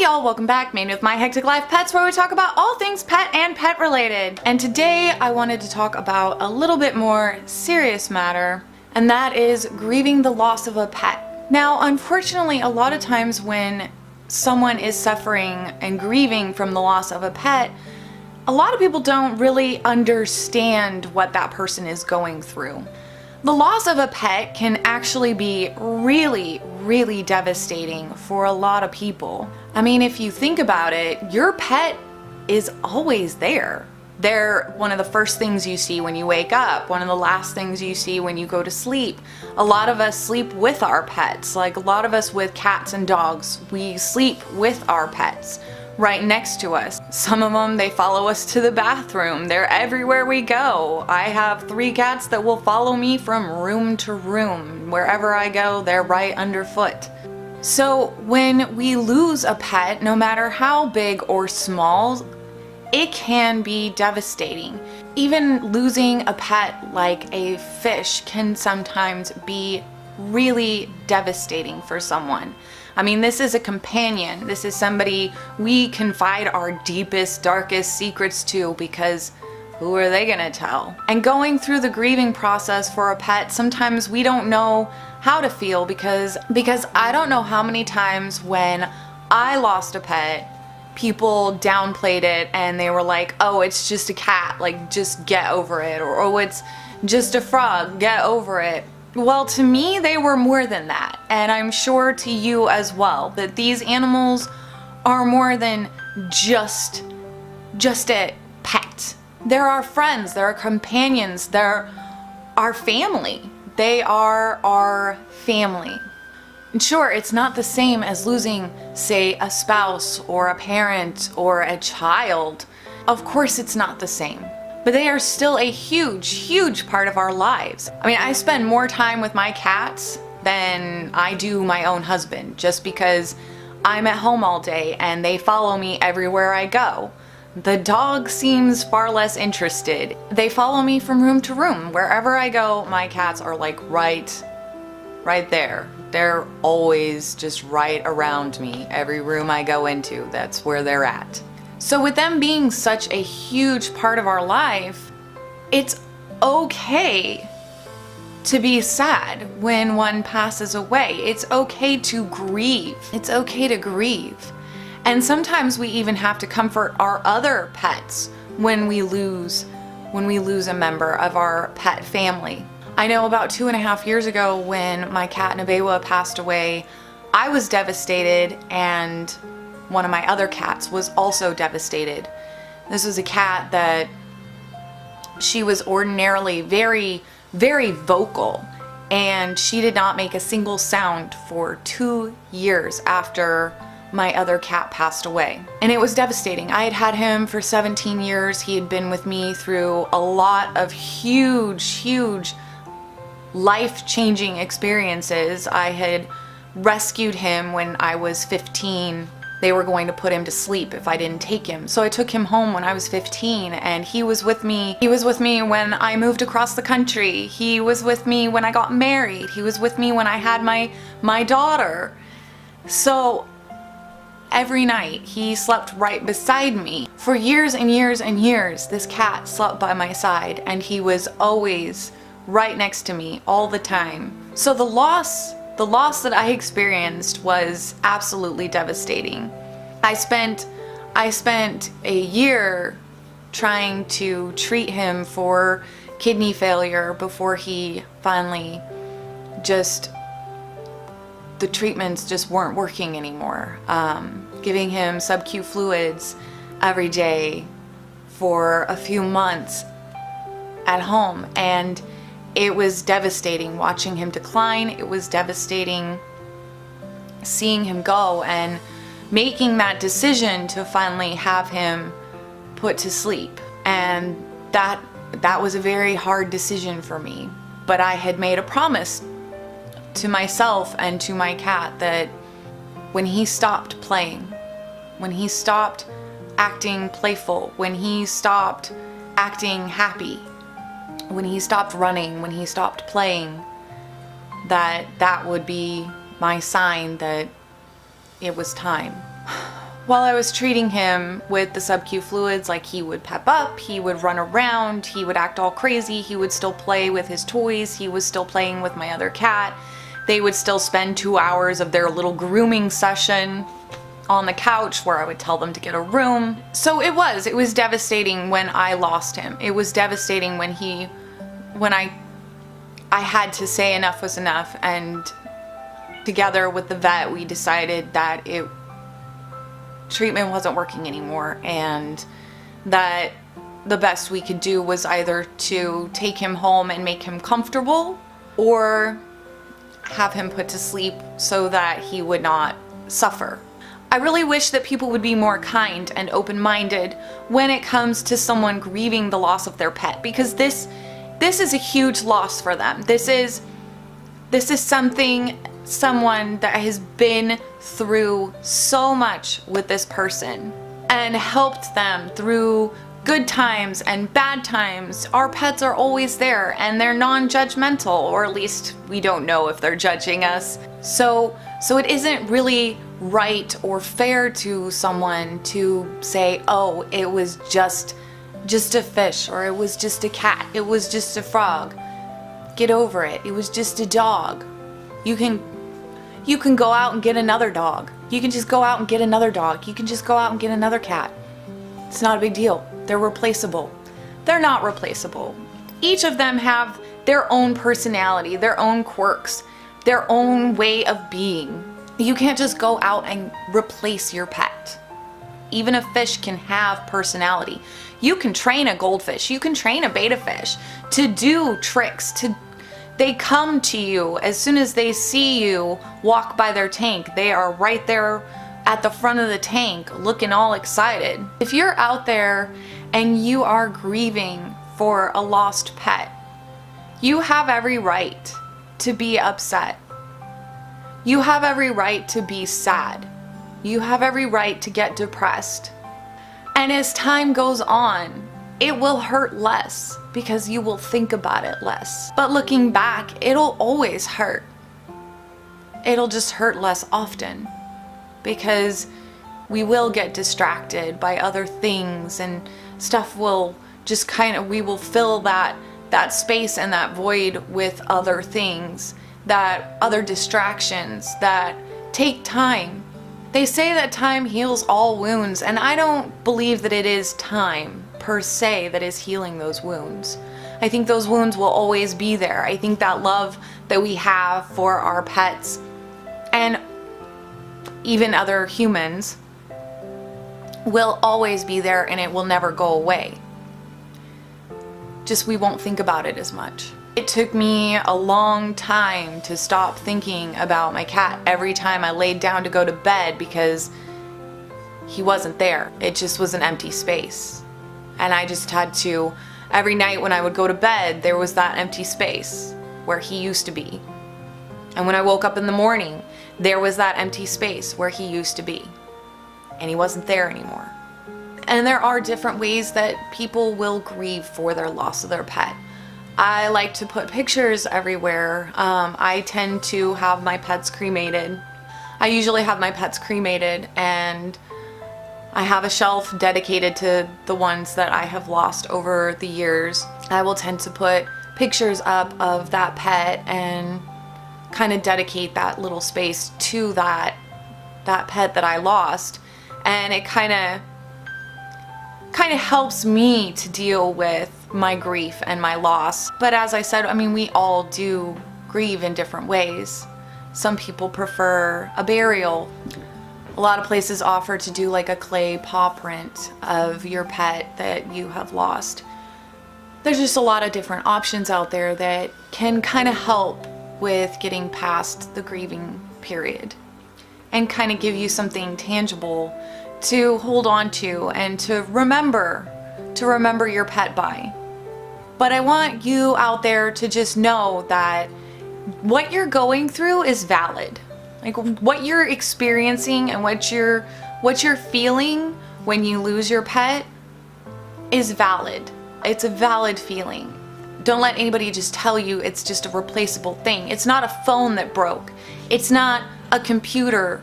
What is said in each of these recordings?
y'all, welcome back. Mandy with My Hectic Life Pets, where we talk about all things pet and pet related. And today I wanted to talk about a little bit more serious matter, and that is grieving the loss of a pet. Now, unfortunately, a lot of times when someone is suffering and grieving from the loss of a pet, a lot of people don't really understand what that person is going through. The loss of a pet can actually be really devastating for a lot of people. I mean, if you think about it, your pet is always there. They're one of the first things you see when you wake up, one of the last things you see when you go to sleep. A lot of us sleep with our pets. Like a lot of us with cats and dogs, we sleep with our pets right next to us. Some of them, they follow us to the bathroom. They're everywhere we go. I have 3 cats that will follow me from room to room. Wherever I go, they're right underfoot. So when we lose a pet, no matter how big or small, it can be devastating. Even losing a pet like a fish can sometimes be really devastating for someone. I mean, this is a companion. This is somebody we confide our deepest, darkest secrets to, because who are they gonna tell? And going through the grieving process for a pet, sometimes we don't know how to feel because I don't know how many times when I lost a pet, people downplayed it and they were like, oh, it's just a cat, like just get over it, or oh, it's just a frog, get over it. Well, to me, they were more than that, and I'm sure to you as well, that these animals are more than just a pet. They're our friends, they're our companions, they're our family. They are our family. And sure, it's not the same as losing, say, a spouse or a parent or a child. Of course it's not the same. But they are still a huge part of our lives. I mean, I spend more time with my cats than I do my own husband, just because I'm at home all day and they follow me everywhere I go. The dog seems far less interested. They follow me from room to room. Wherever I go, my cats are like right there. They're always just right around me. Every room I go into, that's where they're at. So with them being such a huge part of our life, it's okay to be sad when one passes away. It's okay to grieve. It's okay to grieve. And sometimes we even have to comfort our other pets when we lose a member of our pet family. I know about 2.5 years ago when my cat Nebewa passed away, I was devastated, and one of my other cats was also devastated. This was a cat that she was ordinarily very vocal, and she did not make a single sound for 2 years after my other cat passed away. And it was devastating. I had had him for 17 years. He had been with me through a lot of huge life-changing experiences. I had rescued him when I was 15. They were going to put him to sleep if I didn't take him. So I took him home when I was 15, and he was with me. He was with me when I moved across the country. He was with me when I got married. He was with me when I had my daughter. So every night he slept right beside me. For years and years, this cat slept by my side, and he was always right next to me all the time. So the loss that I experienced was absolutely devastating. I spent a year trying to treat him for kidney failure before he finally the treatments just weren't working anymore. Giving him sub-Q fluids every day for a few months at home, and it was devastating watching him decline. It was devastating seeing him go and making that decision to finally have him put to sleep. And that was a very hard decision for me. But I had made a promise to myself and to my cat that when he stopped playing, when he stopped acting playful, when he stopped acting happy, when he stopped running, when he stopped playing, that would be my sign that it was time. while I was treating him with the sub-Q fluids, like he would pep up, he would run around, he would act all crazy, he would still play with his toys, he was still playing with my other cat. They would still spend 2 hours of their little grooming session on the couch where I would tell them to get a room. So it was devastating when I lost him. It was devastating when I had to say enough was enough, and together with the vet we decided that treatment wasn't working anymore, and that the best we could do was either to take him home and make him comfortable, or have him put to sleep so that he would not suffer. I really wish that people would be more kind and open-minded when it comes to someone grieving the loss of their pet, because this is a huge loss for them. This is someone that has been through so much with this person and helped them through good times and bad times. Our pets are always there, and they're non-judgmental, or at least we don't know if they're judging us. So it isn't really right or fair to someone to say, oh, it was just a fish, or it was just a cat, it was just a frog. Get over it. It was just a dog. You can go out and get another dog. You can just go out and get another dog. You can just go out and get another cat. It's not a big deal. They're replaceable. They're not replaceable. Each of them have their own personality, their own quirks, their own way of being. You can't just go out and replace your pet. Even a fish can have personality. You can train a goldfish, you can train a betta fish to do tricks. They come to you as soon as they see you walk by their tank. They are right there at the front of the tank looking all excited. If you're out there and you are grieving for a lost pet, you have every right to be upset. You have every right to be sad. You have every right to get depressed. And as time goes on, it will hurt less because you will think about it less. But looking back, it'll always hurt. It'll just hurt less often because we will get distracted by other things, and stuff will just we will fill that space and that void with other things, that other distractions that take time. They say that time heals all wounds, and I don't believe that it is time per se that is healing those wounds. I think those wounds will always be there. I think that love that we have for our pets and even other humans will always be there, and it will never go away. Just we won't think about it as much. It took me a long time to stop thinking about my cat every time I laid down to go to bed, because he wasn't there. It just was an empty space. And I just had to, every night when I would go to bed, there was that empty space where he used to be. And when I woke up in the morning, there was that empty space where he used to be. And he wasn't there anymore. And there are different ways that people will grieve for their loss of their pet. I like to put pictures everywhere. I tend to have my pets cremated. I usually have my pets cremated, and I have a shelf dedicated to the ones that I have lost over the years. I will tend to put pictures up of that pet and kind of dedicate that little space to that pet that I lost. And it kind of helps me to deal with my grief and my loss. But as I said, I mean, we all do grieve in different ways. Some people prefer a burial. A lot of places offer to do like a clay paw print of your pet that you have lost. There's just a lot of different options out there that can kind of help with getting past the grieving period and kind of give you something tangible to hold on to and to remember your pet by. But I want you out there to just know that what you're going through is valid. Like what you're experiencing and what you're feeling when you lose your pet is valid. It's a valid feeling. Don't let anybody just tell you it's just a replaceable thing. It's not a phone that broke. It's not a computer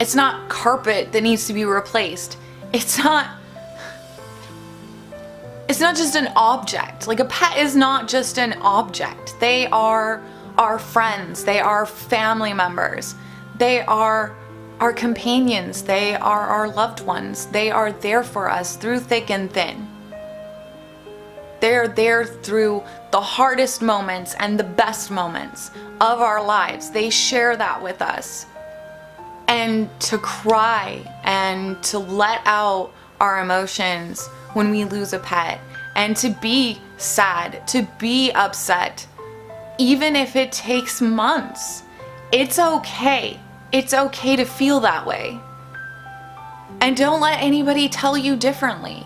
It's not carpet that needs to be replaced. It's not just an object. Like, a pet is not just an object. They are our friends. They are family members. They are our companions. They are our loved ones. They are there for us through thick and thin. They're there through the hardest moments and the best moments of our lives. They share that with us. And to cry and to let out our emotions when we lose a pet, and to be sad, to be upset, even if it takes months. It's okay. It's okay to feel that way. And don't let anybody tell you differently.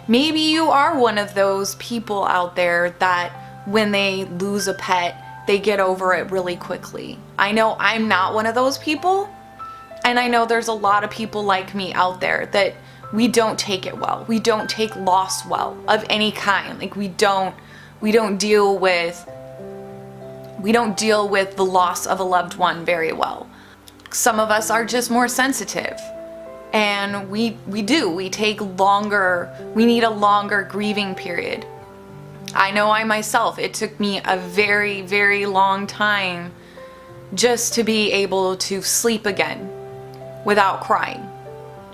Maybe you are one of those people out there that when they lose a pet, they get over it really quickly. I know I'm not one of those people, and I know there's a lot of people like me out there that we don't take it well. We don't take loss well of any kind. Like, we don't deal with the loss of a loved one very well. Some of us are just more sensitive, and we take longer. We need a longer grieving period. I know I myself, it took me a very, very long time just to be able to sleep again without crying.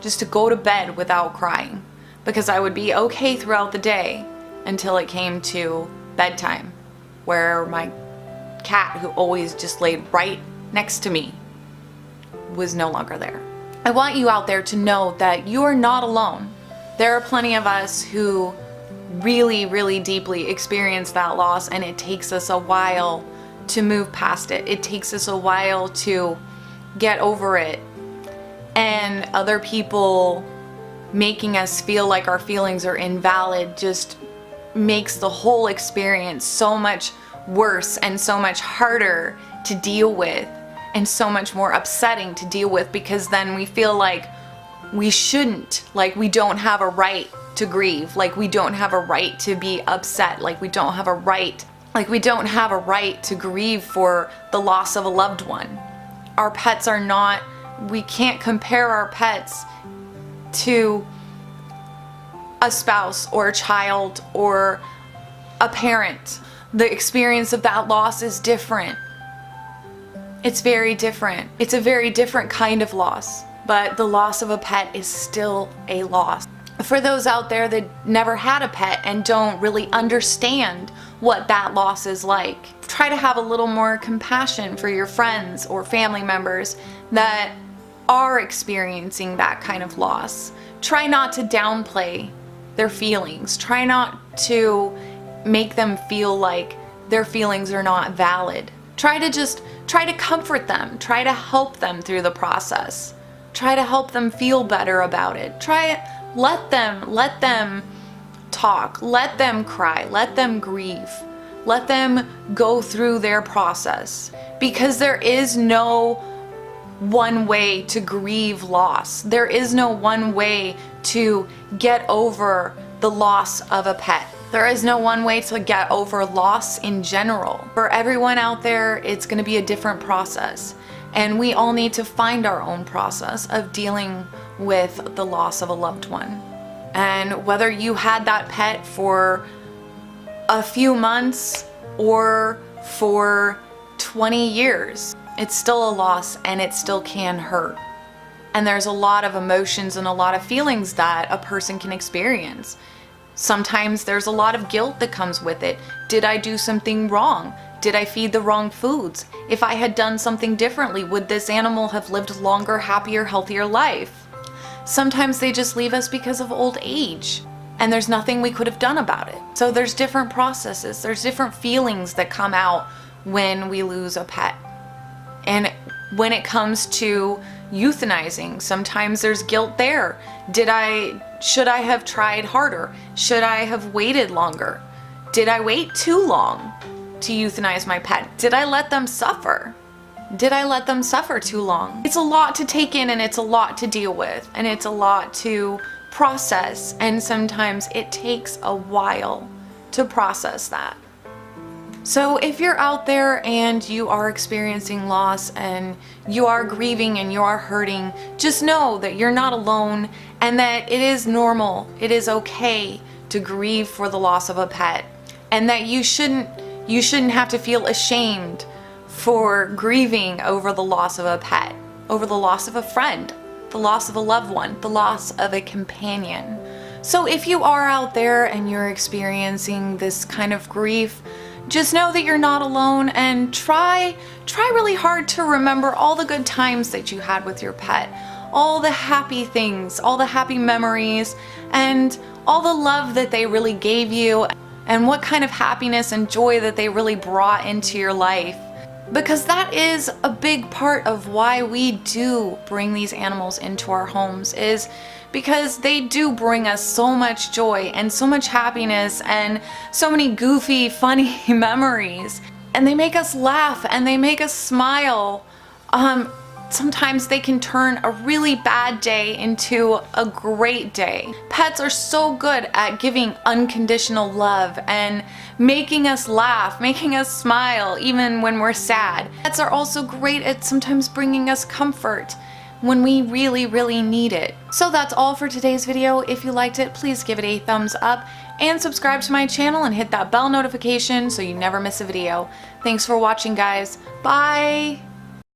Just to go to bed without crying. Because I would be okay throughout the day until it came to bedtime, where my cat, who always just laid right next to me, was no longer there. I want you out there to know that you are not alone. There are plenty of us who really, really deeply experience that loss, and it takes us a while to move past it. It takes us a while to get over it. And other people making us feel like our feelings are invalid just makes the whole experience so much worse and so much harder to deal with, and so much more upsetting to deal with, because then we feel like we shouldn't, like we don't have a right to grieve, like we don't have a right to be upset, like we don't have a right to grieve for the loss of a loved one. Our pets are not, we can't compare our pets to a spouse or a child or a parent. The experience of that loss is different. It's very different. It's a very different kind of loss, but the loss of a pet is still a loss. For those out there that never had a pet and don't really understand what that loss is like, try to have a little more compassion for your friends or family members that are experiencing that kind of loss. Try not to downplay their feelings. Try not to make them feel like their feelings are not valid. Try to comfort them. Try to help them through the process. Try to help them feel better about it. Let them talk. Let them cry. Let them grieve. Let them go through their process. Because there is no one way to grieve loss. There is no one way to get over the loss of a pet. There is no one way to get over loss in general. For everyone out there, it's going to be a different process. And we all need to find our own process of dealing with the loss of a loved one. And whether you had that pet for a few months or for 20 years, it's still a loss, and it still can hurt. And there's a lot of emotions and a lot of feelings that a person can experience. Sometimes there's a lot of guilt that comes with it. Did I do something wrong? Did I feed the wrong foods? If I had done something differently, would this animal have lived a longer, happier, healthier life? Sometimes they just leave us because of old age, and there's nothing we could have done about it. So there's different processes, there's different feelings that come out when we lose a pet. And when it comes to euthanizing, sometimes there's guilt there. Should I have tried harder? Should I have waited longer? Did I wait too long to euthanize my pet? Did I let them suffer? Did I let them suffer too long? It's a lot to take in, and it's a lot to deal with, and it's a lot to process, and sometimes it takes a while to process that. So if you're out there and you are experiencing loss and you are grieving and you are hurting, just know that you're not alone and that it is normal, it is okay to grieve for the loss of a pet, and that you shouldn't have to feel ashamed for grieving over the loss of a pet, over the loss of a friend, the loss of a loved one, the loss of a companion. So if you are out there and you're experiencing this kind of grief, just know that you're not alone, and try really hard to remember all the good times that you had with your pet, all the happy things, all the happy memories, and all the love that they really gave you, and what kind of happiness and joy that they really brought into your life. Because that is a big part of why we do bring these animals into our homes, is because they do bring us so much joy and so much happiness and so many goofy, funny memories. And they make us laugh and they make us smile. Sometimes they can turn a really bad day into a great day. Pets are so good at giving unconditional love and making us laugh, making us smile even when we're sad. Pets are also great at sometimes bringing us comfort when we really need it. So that's all for today's video. If you liked it, please give it a thumbs up and subscribe to my channel and hit that bell notification so you never miss a video. Thanks for watching, guys. Bye!